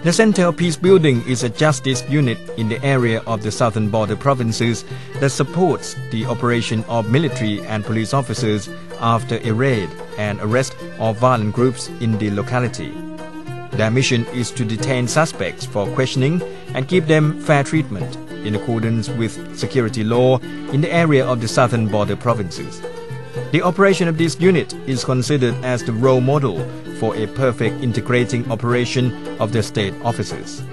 The Center of Peace Building is a justice unit in the area of the southern border provinces that supports the operation of military and police officers after a raid and arrest of violent groups in the locality. Their mission is to detain suspects for questioning and give them fair treatment in accordance with security law in the area of the southern border provinces. The operation of this unit is considered as the role model for a perfect integrating operation of the state officers.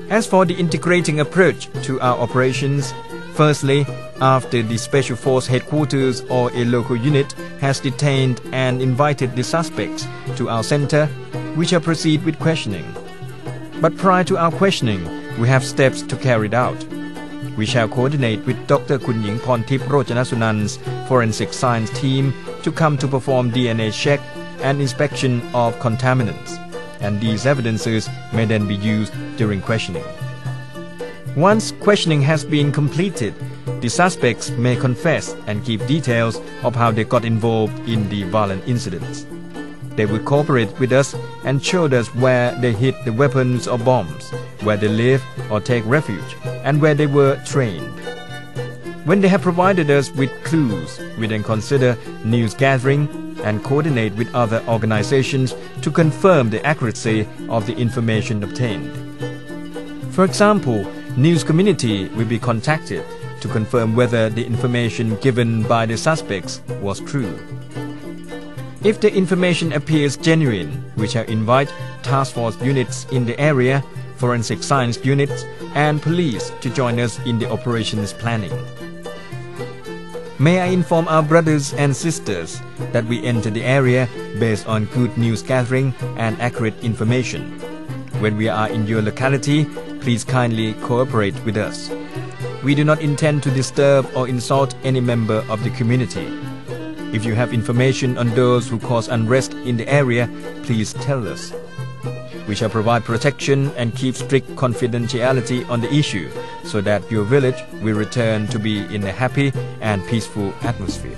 As for the integrating approach to our operations, firstly, after the Special Force Headquarters or a local unit has detained and invited the suspects to our center, we shall proceed with questioning. But prior to our questioning, we have steps to carry it out. We shall coordinate with Dr. Kunying Porntip Rojanasunnan's forensic science team to come to perform DNA check and inspection of contaminants, and these evidences may then be used during questioning. Once questioning has been completed, the suspects may confess and give details of how they got involved in the violent incidents. They will cooperate with us and show us where they hid the weapons or bombs, where they live or take refuge, and where they were trained. When they have provided us with clues, we then consider news gathering and coordinate with other organizations to confirm the accuracy of the information obtained. For example, news community will be contacted to confirm whether the information given by the suspects was true. If the information appears genuine, we shall invite task force units in the area, forensic science units, and police to join us in the operations planning. May I inform our brothers and sisters that we enter the area based on good news gathering and accurate information. When we are in your locality, please kindly cooperate with us. We do not intend to disturb or insult any member of the community. If you have information on those who cause unrest in the area, please tell us. We shall provide protection and keep strict confidentiality on the issue so that your village will return to be in a happy and peaceful atmosphere.